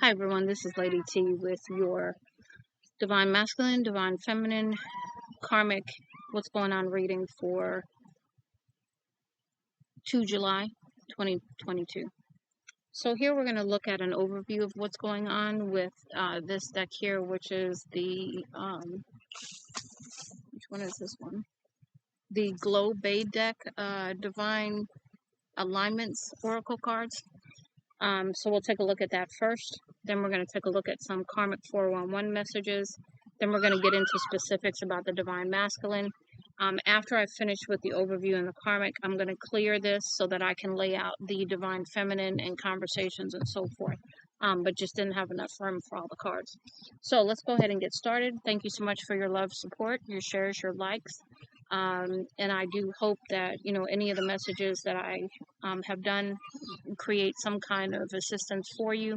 Hi everyone, this is Lady T with your Divine Masculine, Divine Feminine, Karmic, what's going on reading for 2 July 2022. So here we're going to look at an overview of what's going on with this deck here, which is the, which one is this one? The Glow Bay deck, Divine Alignments Oracle cards. So we'll take a look at that first. Then we're going to take a look at some Karmic 411 messages. Then we're going to get into specifics about the Divine Masculine. After I finish with the overview and the Karmic, I'm going to clear this so that I can lay out the Divine Feminine and conversations and so forth. But just didn't have enough room for all the cards. So let's go ahead and get started. Thank you so much for your love, support, your shares, your likes. And I do hope that, any of the messages that I have done create some kind of assistance for you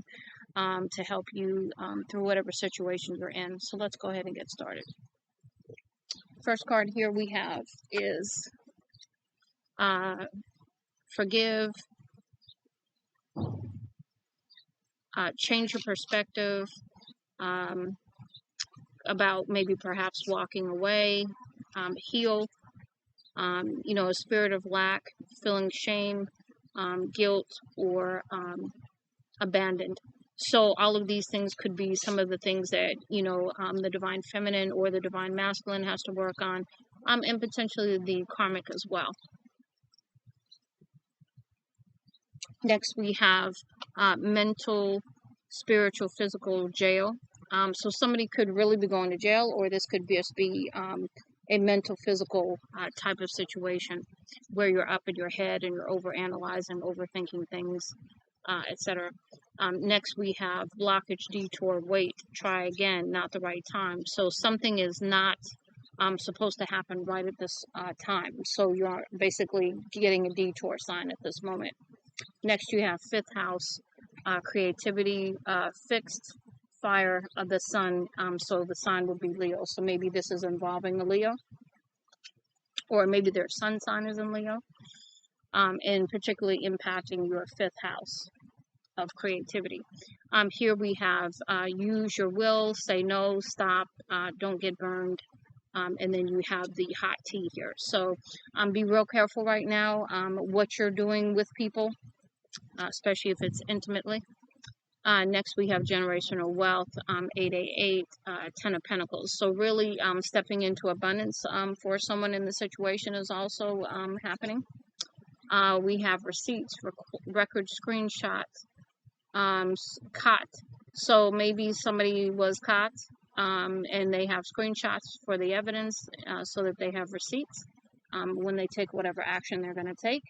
to help you through whatever situation you're in. So let's go ahead and get started. First card here we have is forgive, change your perspective about maybe perhaps walking away, heal, a spirit of lack, feeling shame, guilt, or abandoned. So all of these things could be some of the things that, the Divine Feminine or the Divine Masculine has to work on, and potentially the Karmic as well. Next, we have mental, spiritual, physical jail. So somebody could really be going to jail, or this could just be a mental, physical type of situation where you're up in your head and you're overanalyzing, overthinking things, etc. Next, we have blockage, detour, wait, try again, not the right time. So something is not supposed to happen right at this time. So you're basically getting a detour sign at this moment. Next, you have fifth house, creativity, fixed, fire of the sun. So the sign would be Leo. So maybe this is involving a Leo, or maybe their sun sign is in Leo, and particularly impacting your fifth house of creativity. Here we have use your will, say no, stop, don't get burned, and then you have the hot tea here. So be real careful right now what you're doing with people, especially if it's intimately. Next we have generational wealth, 888, 10 of Pentacles. So really stepping into abundance for someone in the situation is also happening. We have receipts, record screenshots, caught. So maybe somebody was caught and they have screenshots for the evidence so that they have receipts when they take whatever action they're going to take.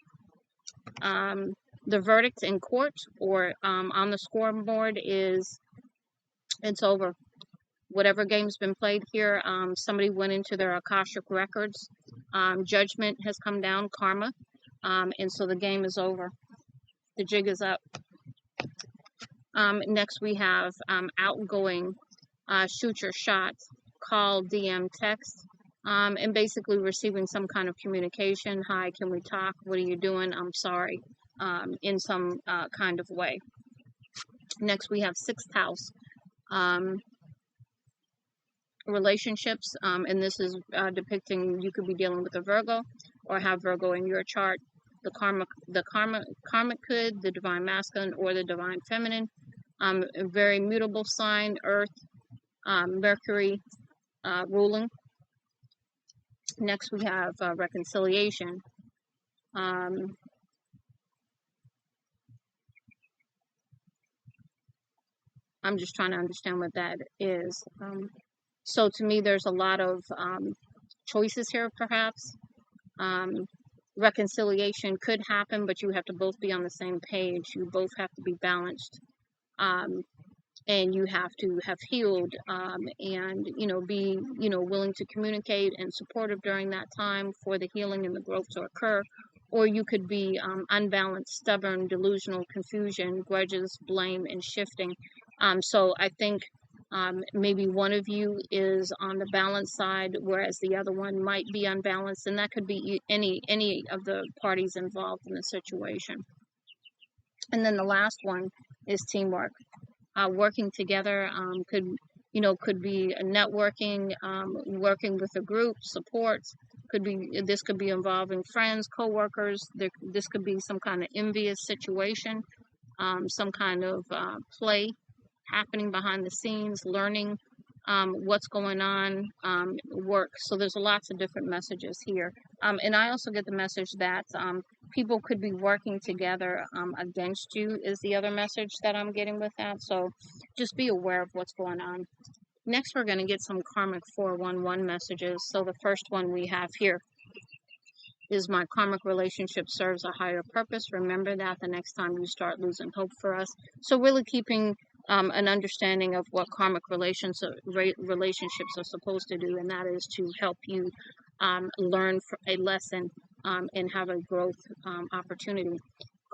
The verdict in court or on the scoreboard is it's over. Whatever game's been played here, somebody went into their Akashic records. Judgment has come down, karma, and so the game is over. The jig is up. Next we have outgoing, shoot your shot, call, DM, text, and basically receiving some kind of communication. Hi, can we talk? What are you doing? I'm sorry, in some kind of way. Next we have sixth house, relationships, and this is depicting you could be dealing with a Virgo or have Virgo in your chart. The karmic could, the Divine Masculine or the Divine Feminine. A very mutable sign, Earth, Mercury ruling. Next we have reconciliation. I'm just trying to understand what that is. So to me, there's a lot of choices here, perhaps. Reconciliation could happen, but you have to both be on the same page. You both have to be balanced. And you have to have healed and, be, willing to communicate and supportive during that time for the healing and the growth to occur. Or you could be unbalanced, stubborn, delusional, confusion, grudges, blame, and shifting. So I think maybe one of you is on the balance side, whereas the other one might be unbalanced, and that could be any of the parties involved in the situation. And then the last one is teamwork. working together. Could be a networking, working with a group, supports. This could be involving friends, co-workers. This could be some kind of envious situation, some kind of play happening behind the scenes, learning what's going on, work. So there's lots of different messages here. And I also get the message that people could be working together against you is the other message that I'm getting with that. So just be aware of what's going on. Next, we're going to get some Karmic 411 messages. So the first one we have here is my karmic relationship serves a higher purpose. Remember that the next time you start losing hope for us. So really keeping an understanding of what karmic relationships are supposed to do, and that is to help you learn a lesson and have a growth opportunity.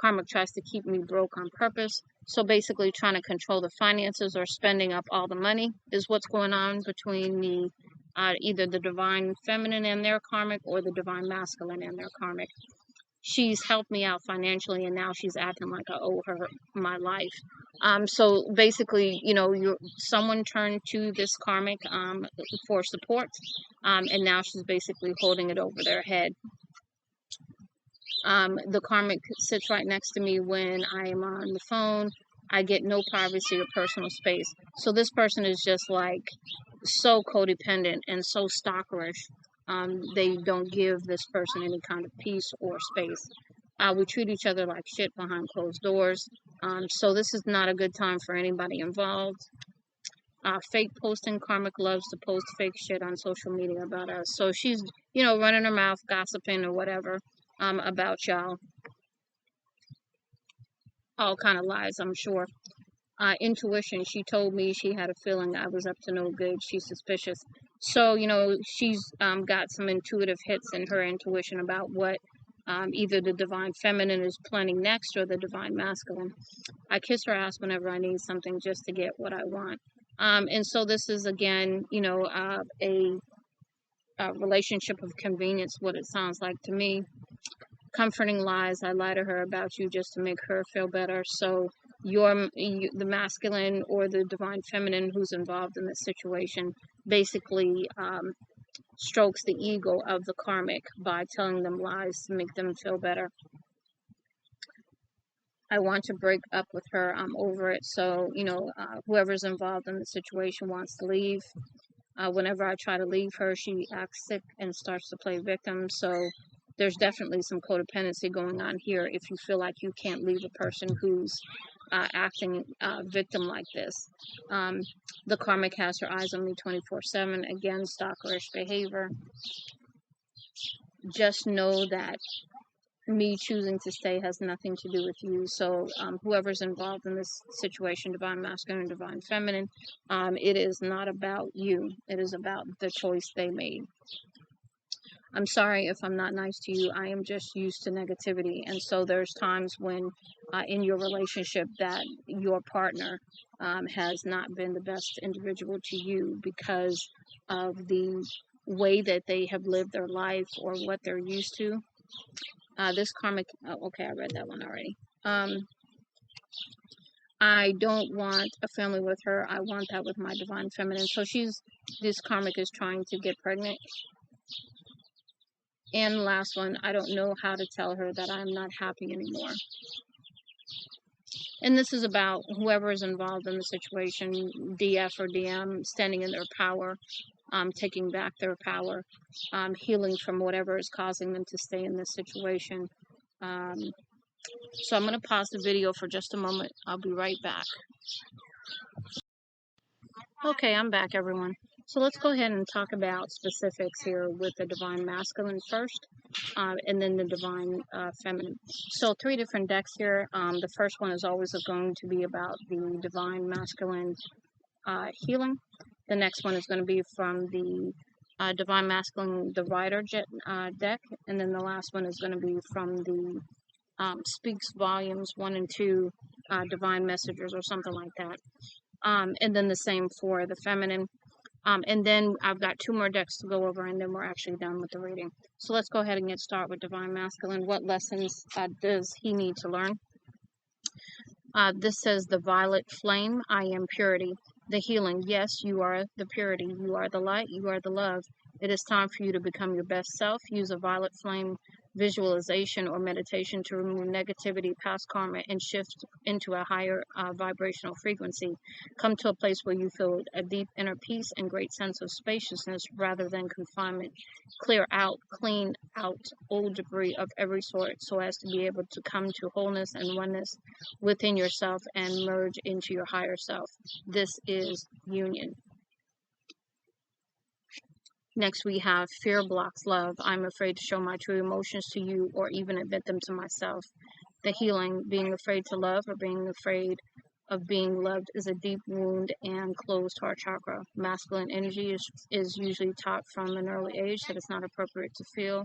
Karmic tries to keep me broke on purpose. So basically trying to control the finances or spending up all the money is what's going on between the either the divine feminine and their karmic or the divine masculine and their karmic. She's helped me out financially, and now she's acting like I owe her my life. So basically, someone turned to this karmic for support, and now she's basically holding it over their head. The karmic sits right next to me when I am on the phone. I get no privacy or personal space. So this person is just like so codependent and so stalkerish. They don't give this person any kind of peace or space. We treat each other like shit behind closed doors. So this is not a good time for anybody involved. Fake posting. Karmic loves to post fake shit on social media about us. So she's, running her mouth, gossiping or whatever about y'all. All kind of lies, I'm sure. Intuition. She told me she had a feeling I was up to no good. She's suspicious. So, she's got some intuitive hits in her intuition about what either the divine feminine is planning next or the divine masculine. I kiss her ass whenever I need something just to get what I want. And so this is, again, a relationship of convenience, what it sounds like to me. Comforting lies. I lie to her about you just to make her feel better. So the masculine or the divine feminine who's involved in this situation basically strokes the ego of the karmic by telling them lies to make them feel better. I want to break up with her. I'm over it. So, whoever's involved in the situation wants to leave. Whenever I try to leave her, she acts sick and starts to play victim. So there's definitely some codependency going on here if you feel like you can't leave a person who's acting victim like this. The karmic has her eyes on me 24/7. Again, stalkerish behavior. Just know that me choosing to stay has nothing to do with you. So whoever's involved in this situation, divine masculine and divine feminine, it is not about you. It is about the choice they made. I'm sorry if I'm not nice to you. I am just used to negativity. And so there's times when in your relationship that your partner has not been the best individual to you because of the way that they have lived their life or what they're used to. This karmic, okay, I read that one already. I don't want a family with her. I want that with my divine feminine. So this karmic is trying to get pregnant. And the last one, I don't know how to tell her that I'm not happy anymore. And this is about whoever is involved in the situation, DF or DM, standing in their power, taking back their power, healing from whatever is causing them to stay in this situation. So I'm going to pause the video for just a moment. I'll be right back. Okay, I'm back, everyone. So let's go ahead and talk about specifics here with the divine masculine first, and then the divine feminine. So 3 different decks here. The first one is always going to be about the divine masculine healing. The next one is going to be from the divine masculine, the rider deck, and then the last one is going to be from the speaks volumes 1 and 2, divine messengers or something like that. And then the same for the feminine. And then I've got 2 more decks to go over, and then we're actually done with the reading. So let's go ahead and get started with divine masculine. What lessons does he need to learn? This says the violet flame, I am purity. The healing, yes, you are the purity. You are the light. You are the love. It is time for you to become your best self. Use a violet flame visualization or meditation to remove negativity, past karma, and shift into a higher vibrational frequency. Come to a place where you feel a deep inner peace and great sense of spaciousness rather than confinement. Clear out, clean out old debris of every sort so as to be able to come to wholeness and oneness within yourself and merge into your higher self. This is union. Next, we have fear blocks love. I'm afraid to show my true emotions to you or even admit them to myself. The healing, being afraid to love or being afraid of being loved is a deep wound and closed heart chakra. Masculine energy is usually taught from an early age that it's not appropriate to feel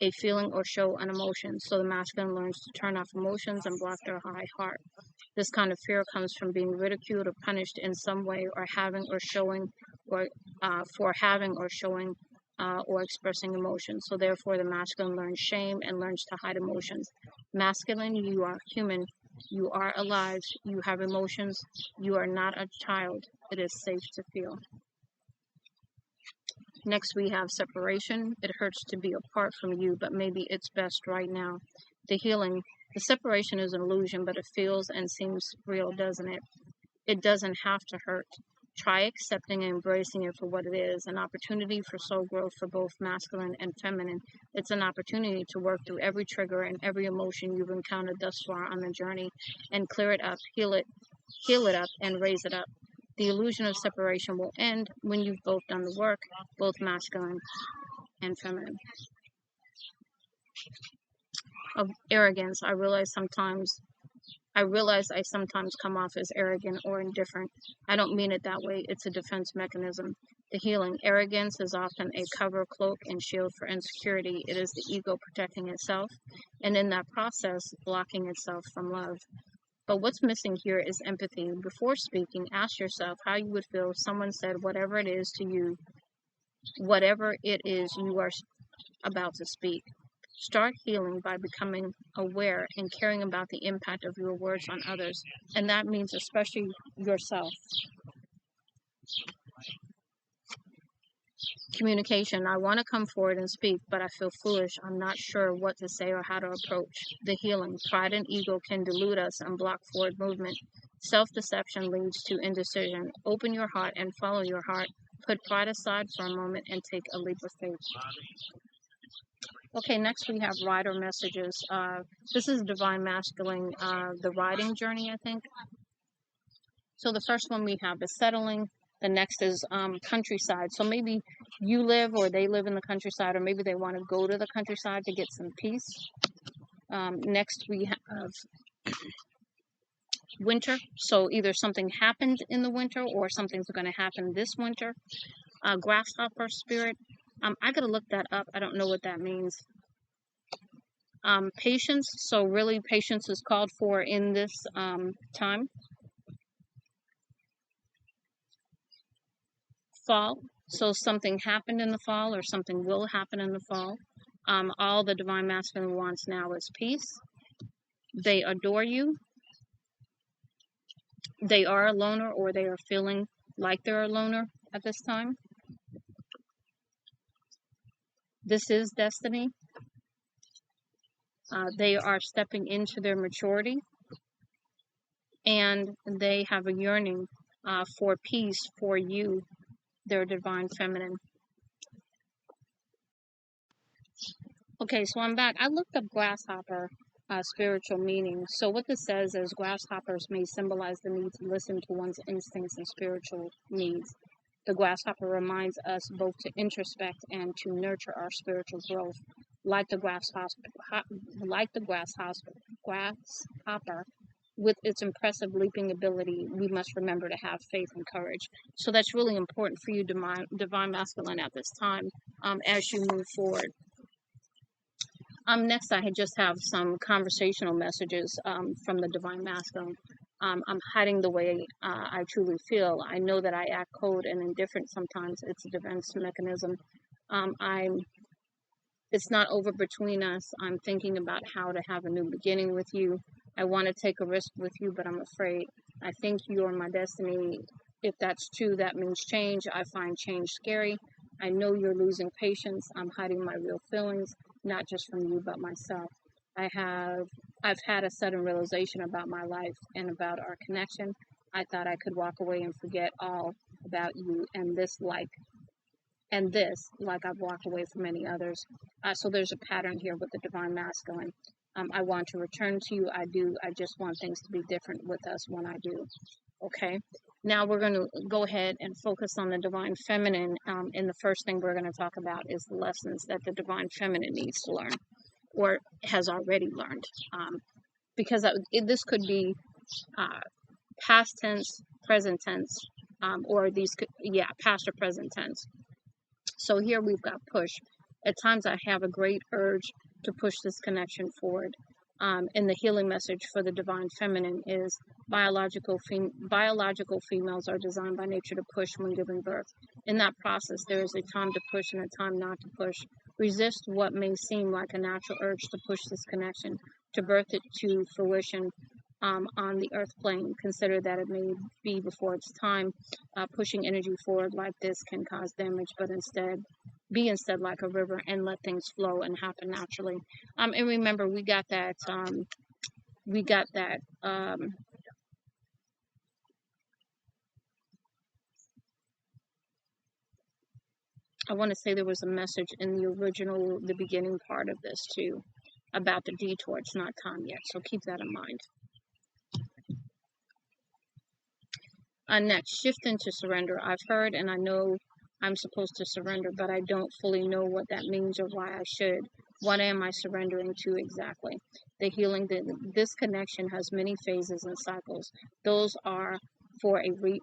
a feeling or show an emotion. So the masculine learns to turn off emotions and block their high heart. This kind of fear comes from being ridiculed or punished in some way or having or showing or for having or showing or expressing emotions. So therefore the masculine learns shame and learns to hide emotions. Masculine, you are human. You are alive. You have emotions. You are not a child. It is safe to feel. Next, we have separation. It hurts to be apart from you, but maybe it's best right now. The healing. The separation is an illusion, but it feels and seems real, doesn't it? It doesn't have to hurt. Try accepting and embracing it for what it is, an opportunity for soul growth for both masculine and feminine. It's an opportunity to work through every trigger and every emotion you've encountered thus far on the journey and clear it up, heal it up, and raise it up. The illusion of separation will end when you've both done the work, both masculine and feminine. Of arrogance, I realize I sometimes come off as arrogant or indifferent. I don't mean it that way. It's a defense mechanism. The healing. Arrogance is often a cover, cloak, and shield for insecurity. It is the ego protecting itself, and in that process, blocking itself from love. But what's missing here is empathy. Before speaking, ask yourself how you would feel if someone said whatever it is to you, whatever it is you are about to speak. Start healing by becoming aware and caring about the impact of your words on others, and that means especially yourself. Communication. I want to come forward and speak, but I feel foolish. I'm not sure what to say or how to approach. The healing. Pride and ego can delude us and block forward movement. Self-deception leads to indecision. Open your heart and follow your heart. Put pride aside for a moment and take a leap of faith. Okay, next we have rider messages. This is Divine Masculine, the riding journey, I think. So the first one we have is settling. The next is countryside. So maybe you live or they live in the countryside, or maybe they want to go to the countryside to get some peace. Next we have winter. So either something happened in the winter or something's going to happen this winter. Grasshopper spirit. I got to look that up. I don't know what that means. Patience. So really patience is called for in this time. Fall. So something happened in the fall or something will happen in the fall. All the Divine Masculine wants now is peace. They adore you. They are a loner or they are feeling like they're a loner at this time. This is destiny. They are stepping into their maturity. And they have a yearning for peace for you, their Divine Feminine. Okay, so I'm back. I looked up grasshopper spiritual meaning. So what this says is grasshoppers may symbolize the need to listen to one's instincts and spiritual needs. The grasshopper reminds us both to introspect and to nurture our spiritual growth. Like the grasshopper, with its impressive leaping ability, we must remember to have faith and courage. So that's really important for you, Divine Masculine, at this time as you move forward. Next, I just have some conversational messages from the Divine Masculine. I'm hiding the way I truly feel. I know that I act cold and indifferent sometimes. It's a defense mechanism. It's not over between us. I'm thinking about how to have a new beginning with you. I want to take a risk with you, but I'm afraid. I think you are my destiny. If that's true, that means change. I find change scary. I know you're losing patience. I'm hiding my real feelings, not just from you, but myself. I've had a sudden realization about my life and about our connection. I thought I could walk away and forget all about you and this, like I've walked away from many others. So there's a pattern here with the divine masculine. I want to return to you. I do. I just want things to be different with us when I do. Okay. Now we're going to go ahead and focus on the divine feminine. And the first thing we're going to talk about is the lessons that the divine feminine needs to learn or has already learned. Because this could be past tense, present tense, or past or present tense. So here we've got push. At times I have a great urge to push this connection forward. And the healing message for the divine feminine is biological females are designed by nature to push when giving birth. In that process, there is a time to push and a time not to push. Resist what may seem like a natural urge to push this connection, to birth it to fruition on the earth plane. Consider that it may be before its time. Pushing energy forward like this can cause damage, but instead like a river and let things flow and happen naturally. And remember, we got that I want to say there was a message in the beginning part of this too, about the detour. It's not time yet, so keep that in mind. Next, shift into surrender. I've heard and I know I'm supposed to surrender, but I don't fully know what that means or why I should. What am I surrendering to exactly? The healing, this connection has many phases and cycles. Those are for a reason.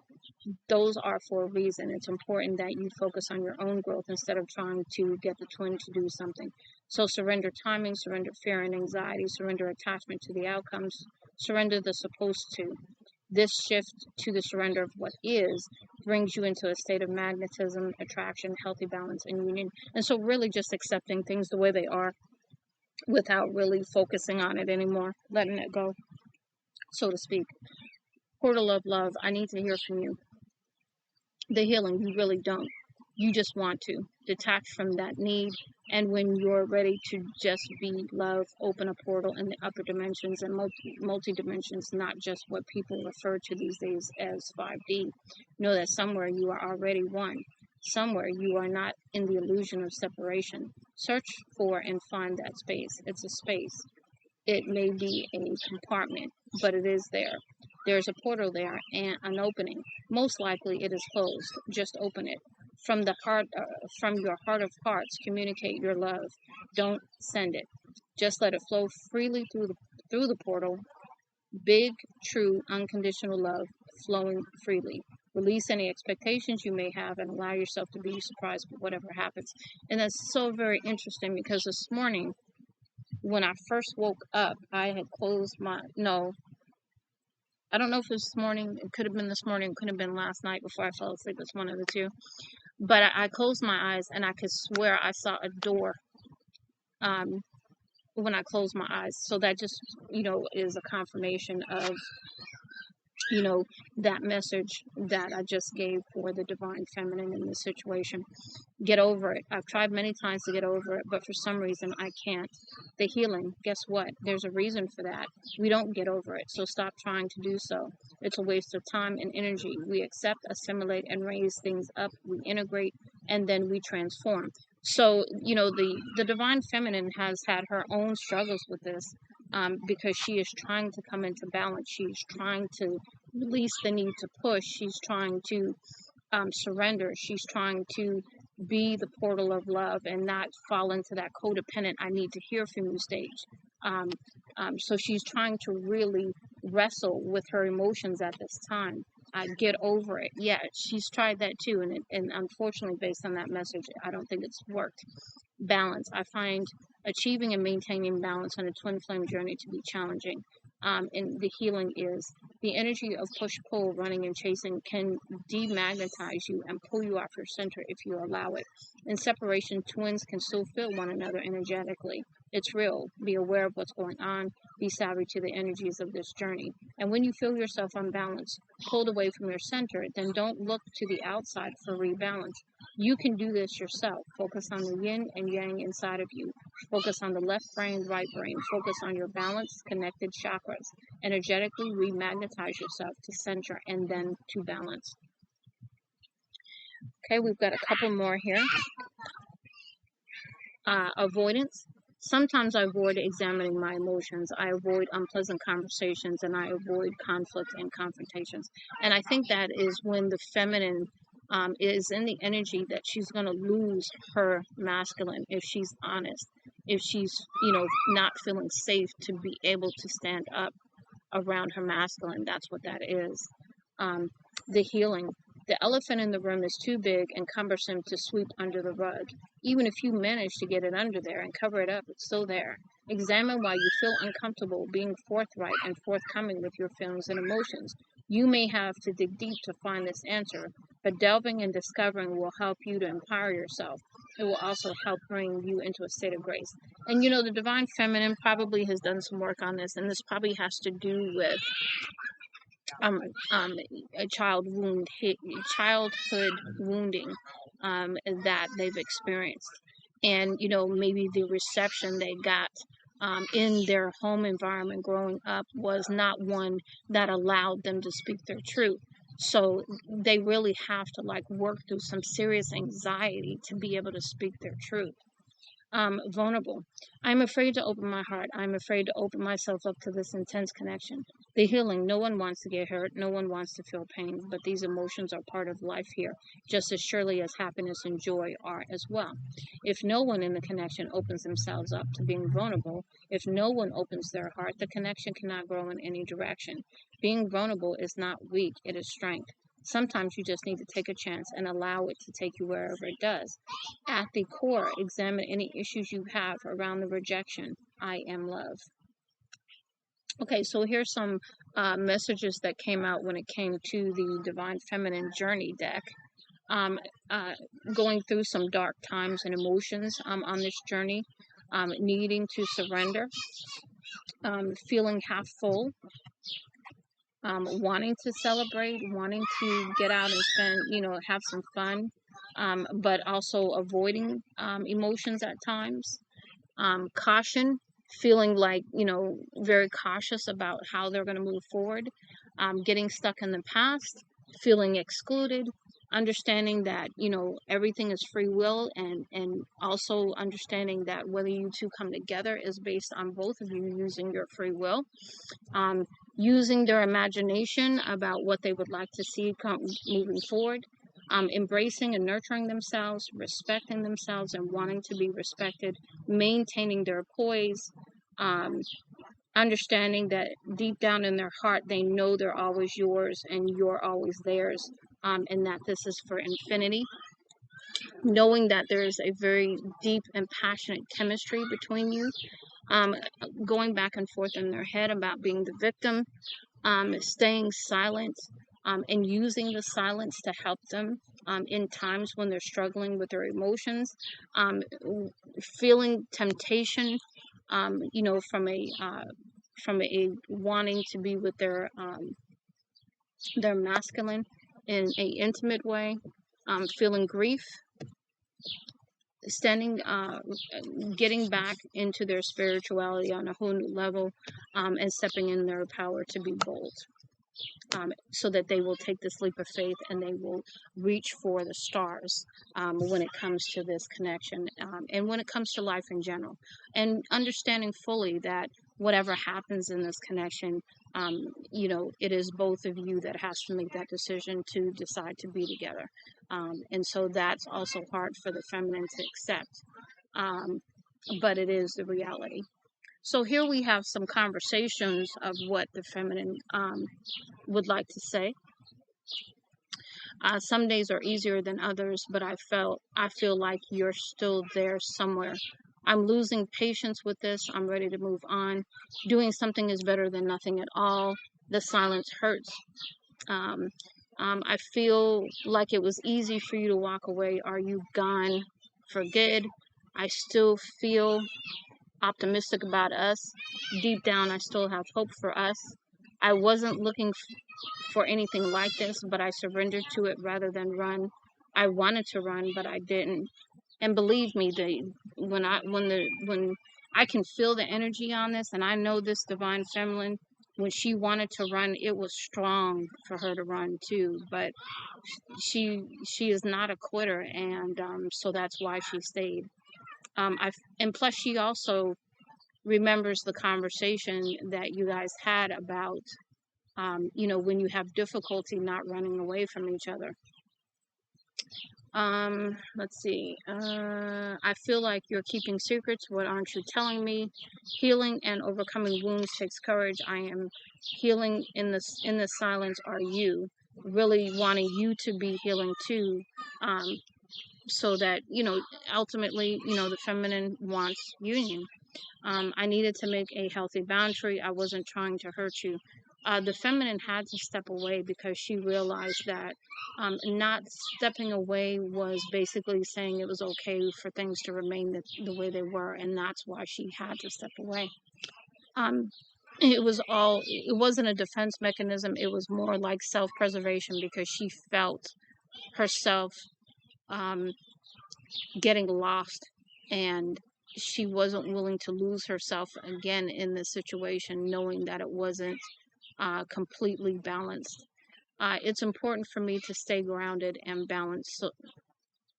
It's important that you focus on your own growth instead of trying to get the twin to do something. So surrender timing, surrender fear and anxiety, surrender attachment to the outcomes, surrender the supposed to. This shift to the surrender of what is brings you into a state of magnetism, attraction, healthy balance, and union. And so really just accepting things the way they are without really focusing on it anymore, letting it go, so to speak. Portal of love, I need to hear from you. The healing, you really don't. You just want to detach from that need, and when you're ready to just be love, open a portal in the upper dimensions and multi dimensions, not just what people refer to these days as 5D. Know that somewhere you are already one. Somewhere you are not in the illusion of separation. Search for and find that space. It's a space. It may be a compartment, but it is there. There's a portal there and an opening. Most likely it is closed. Just open it. From the heart, from your heart of hearts, communicate your love. Don't send it. Just let it flow freely through the portal. Big, true, unconditional love flowing freely. Release any expectations you may have and allow yourself to be surprised by whatever happens. And that's so very interesting because this morning, when I first woke up, I had closed I don't know if it was this morning. It could have been this morning. It could have been last night before I fell asleep. It's one of the two. But I closed my eyes and I could swear I saw a door when I closed my eyes. So that just, is a confirmation of, that message that I just gave for the divine feminine in this situation. Get over it. I've tried many times to get over it, but for some reason I can't. The healing, guess what? There's a reason for that. We don't get over it, so stop trying to do so. It's a waste of time and energy. We accept, assimilate, and raise things up. We integrate, and then we transform. So, the divine feminine has had her own struggles with this because she is trying to come into balance. She's trying to release the need to push. She's trying to surrender. She's trying to be the portal of love and not fall into that codependent, I need to hear from you stage. So she's trying to really wrestle with her emotions at this time. Get over it. Yeah, she's tried that too. And unfortunately, based on that message, I don't think it's worked. Balance. I find achieving and maintaining balance on a twin flame journey to be challenging. And the healing is the energy of push-pull, running and chasing can demagnetize you and pull you off your center if you allow it. In separation, twins can still feel one another energetically. It's real. Be aware of what's going on. Be savvy to the energies of this journey. And when you feel yourself unbalanced, pulled away from your center, then don't look to the outside for rebalance. You can do this yourself. Focus on the yin and yang inside of you. Focus on the left brain, right brain. Focus on your balanced, connected chakras. Energetically remagnetize yourself to center and then to balance. Okay, we've got a couple more here. Avoidance. Sometimes I avoid examining my emotions. I avoid unpleasant conversations, and I avoid conflict and confrontations. And I think that is when the feminine is in the energy that she's going to lose her masculine if she's honest, if she's, not feeling safe to be able to stand up around her masculine. That's what that is. The healing. The elephant in the room is too big and cumbersome to sweep under the rug. Even if you manage to get it under there and cover it up, it's still there. Examine why you feel uncomfortable being forthright and forthcoming with your feelings and emotions. You may have to dig deep to find this answer, but delving and discovering will help you to empower yourself. It will also help bring you into a state of grace. And the divine feminine probably has done some work on this, and this probably has to do with a childhood wounding that they've experienced, and maybe the reception they got in their home environment growing up was not one that allowed them to speak their truth. So they really have to work through some serious anxiety to be able to speak their truth. Vulnerable. I'm afraid to open my heart. I'm afraid to open myself up to this intense connection. The healing. No one wants to get hurt. No one wants to feel pain. But these emotions are part of life here, just as surely as happiness and joy are as well. If no one in the connection opens themselves up to being vulnerable, if no one opens their heart, the connection cannot grow in any direction. Being vulnerable is not weak, it is strength. Sometimes you just need to take a chance and allow it to take you wherever it does. At the core, examine any issues you have around the rejection. I am love. Okay, so here's some messages that came out when it came to the Divine Feminine Journey deck. Going through some dark times and emotions on this journey, needing to surrender, feeling half full, wanting to celebrate, wanting to get out and spend, have some fun, but also avoiding emotions at times. Caution, feeling very cautious about how they're going to move forward. Getting stuck in the past, feeling excluded, understanding that, everything is free will, and also understanding that whether you two come together is based on both of you using your free will. Using their imagination about what they would like to see moving forward, embracing and nurturing themselves, respecting themselves and wanting to be respected, maintaining their poise, understanding that deep down in their heart they know they're always yours and you're always theirs, and that this is for infinity. Knowing that there is a very deep and passionate chemistry between you, going back and forth in their head about being the victim, staying silent, and using the silence to help them in times when they're struggling with their emotions, feeling temptation, from a wanting to be with their masculine in a intimate way, feeling grief, getting back into their spirituality on a whole new level, and stepping in their power to be bold, so that they will take this leap of faith and they will reach for the stars when it comes to this connection, and when it comes to life in general, and understanding fully that whatever happens in this connection, it is both of you that has to make that decision to decide to be together. And so that's also hard for the feminine to accept, but it is the reality. So here we have some conversations of what the feminine would like to say. Some days are easier than others, but I feel like you're still there somewhere. I'm losing patience with this. I'm ready to move on. Doing something is better than nothing at all. The silence hurts. I feel like it was easy for you to walk away. Are you gone for good? I still feel optimistic about us. Deep down, I still have hope for us. I wasn't looking for anything like this, but I surrendered to it rather than run. I wanted to run, but I didn't. And believe me, when I can feel the energy on this, and I know this divine feminine, when she wanted to run, it was strong for her to run too. But she is not a quitter, and so that's why she stayed. And plus she also remembers the conversation that you guys had about when you have difficulty not running away from each other. Let's see. I feel like you're keeping secrets. What aren't you telling me? Healing and overcoming wounds takes courage. I am healing in the silence. Are you really wanting you to be healing too? So that ultimately, the feminine wants union. I needed to make a healthy boundary. I wasn't trying to hurt you. The feminine had to step away because she realized that not stepping away was basically saying it was okay for things to remain the way they were, and that's why she had to step away. It wasn't a defense mechanism. It was more like self-preservation because she felt herself getting lost, and she wasn't willing to lose herself again in this situation, knowing that it wasn't completely balanced. It's important for me to stay grounded and balanced,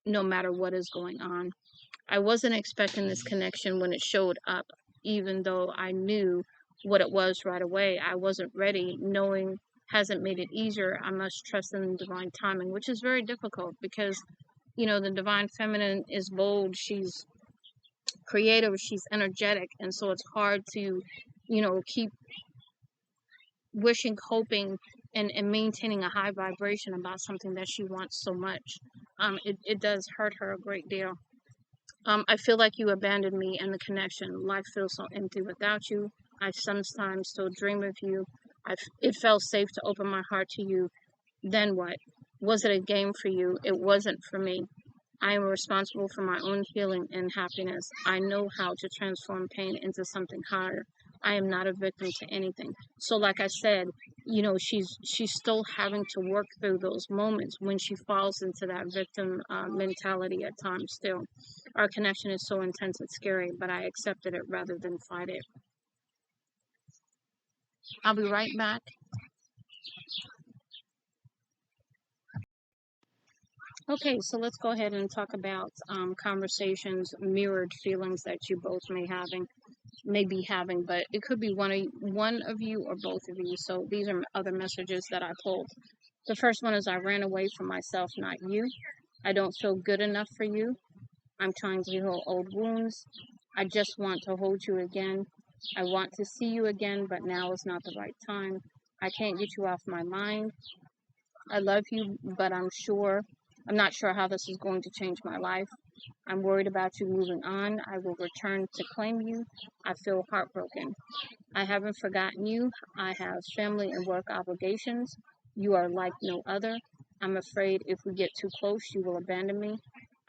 no matter what is going on. I wasn't expecting this connection when it showed up, even though I knew what it was right away. I wasn't ready. Knowing hasn't made it easier. I must trust in divine timing, which is very difficult because the divine feminine is bold, she's creative, she's energetic, and so it's hard to keep wishing, hoping, and maintaining a high vibration about something that she wants so much. It does hurt her a great deal. I feel like you abandoned me and the connection. Life feels so empty without you. I sometimes still dream of you. It felt safe to open my heart to you. Then what? Was it a game for you? It wasn't for me. I am responsible for my own healing and happiness. I know how to transform pain into something higher. I am not a victim to anything. So like I said, she's still having to work through those moments when she falls into that victim mentality at times still. Our connection is so intense it's scary, but I accepted it rather than fight it. I'll be right back. Okay, so let's go ahead and talk about conversations, mirrored feelings that you both may be having, but it could be one of you or both of you. So these are other messages that I pulled. The first one is I ran away from myself, not you. I don't feel good enough for you. I'm trying to heal old wounds. I just want to hold you again. I want to see you again, but now is not the right time. I can't get you off my mind. I love you, but I'm not sure how this is going to change my life. I'm worried about you moving on. I will return to claim you. I feel heartbroken. I haven't forgotten you. I have family and work obligations. You are like no other. I'm afraid if we get too close, you will abandon me.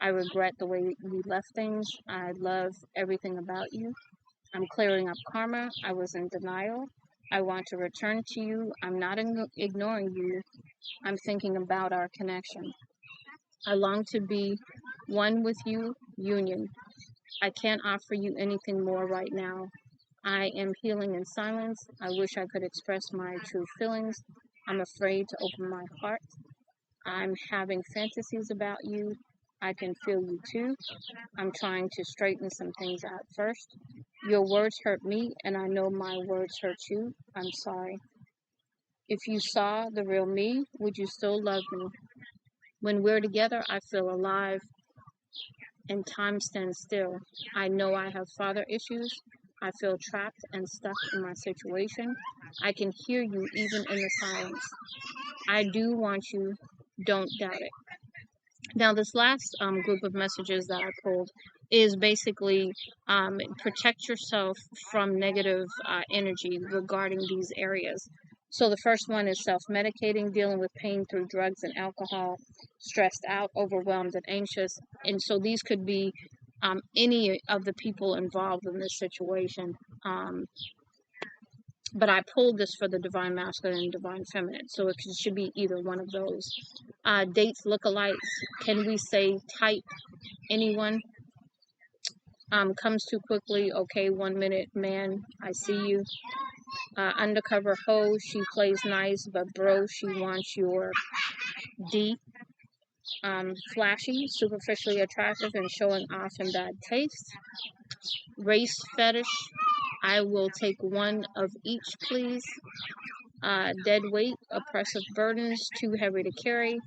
I regret the way we left things. I love everything about you. I'm clearing up karma. I was in denial. I want to return to you. I'm not ignoring you. I'm thinking about our connection. I long to be one with you, union. I can't offer you anything more right now. I am healing in silence. I wish I could express my true feelings. I'm afraid to open my heart. I'm having fantasies about you. I can feel you too. I'm trying to straighten some things out first. Your words hurt me, and I know my words hurt you. I'm sorry. If you saw the real me, would you still love me? When we're together, I feel alive and time stands still. I know I have father issues. I feel trapped and stuck in my situation. I can hear you even in the silence. I do want you. Don't doubt it. Now, this last group of messages that I pulled is basically protect yourself from negative energy regarding these areas. So the first one is self-medicating, dealing with pain through drugs and alcohol, stressed out, overwhelmed, and anxious. And so these could be any of the people involved in this situation. But I pulled this for the divine masculine and divine feminine, so it should be either one of those. Dates, lookalikes. Can we say type? Anyone? Comes too quickly. Okay, 1 minute, man. I see you. Undercover hoe. She plays nice, but bro, she wants your D. Flashy, superficially attractive, and showing off in bad taste. Race fetish. I will take one of each, please. Dead weight, oppressive burdens, too heavy to carry.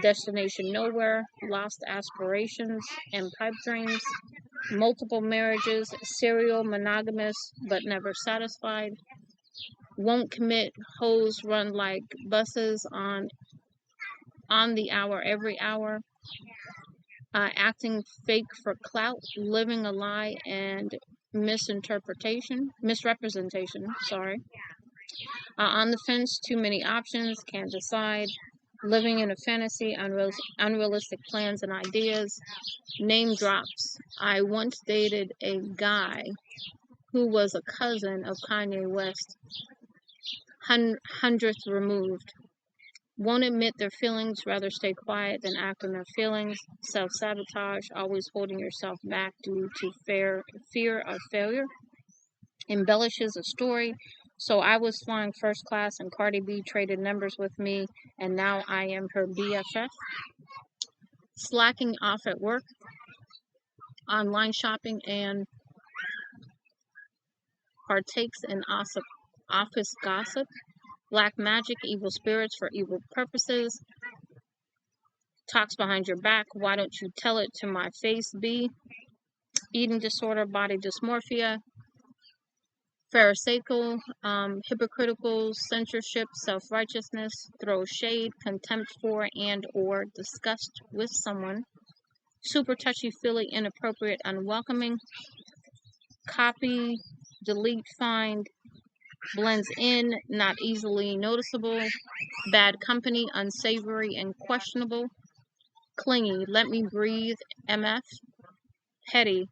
Destination nowhere, lost aspirations and pipe dreams. Multiple marriages, serial monogamous but never satisfied. Won't commit, hoes run like buses on the hour, every hour. Acting fake for clout, living a lie and misrepresentation, sorry. On the fence, too many options, can't decide. Living in a fantasy, unrealistic plans and ideas. Name drops. I once dated a guy who was a cousin of Kanye West, 100th removed. Won't admit their feelings, rather stay quiet than act on their feelings. Self-sabotage, always holding yourself back due to fear of failure. Embellishes a story. So I was flying first class and Cardi B traded numbers with me and now I am her BFF. Slacking off at work. Online shopping and partakes in office gossip. Black magic, evil spirits for evil purposes. Talks behind your back. Why don't you tell it to my face? B. Eating disorder, body dysmorphia. Pharisaical, hypocritical, censorship, self-righteousness, throw shade, contempt for and or disgust with someone. Super touchy-feely, inappropriate, unwelcoming. Copy, delete, find. Blends in, not easily noticeable. Bad company, unsavory and questionable. Clingy, let me breathe, MF. Petty,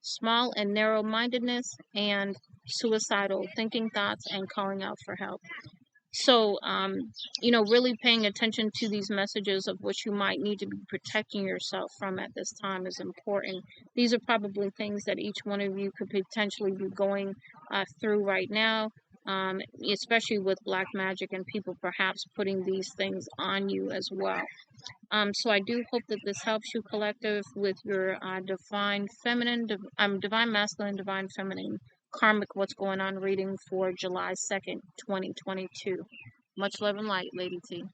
small and narrow-mindedness, and suicidal, thinking thoughts and calling out for help. So, really paying attention to these messages of what you might need to be protecting yourself from at this time is important. These are probably things that each one of you could potentially be going through right now, especially with black magic and people perhaps putting these things on you as well. So I do hope that this helps you, collective, with your divine feminine, divine masculine, divine feminine, karmic what's going on reading for July 2nd, 2022. Much love and light, Lady T.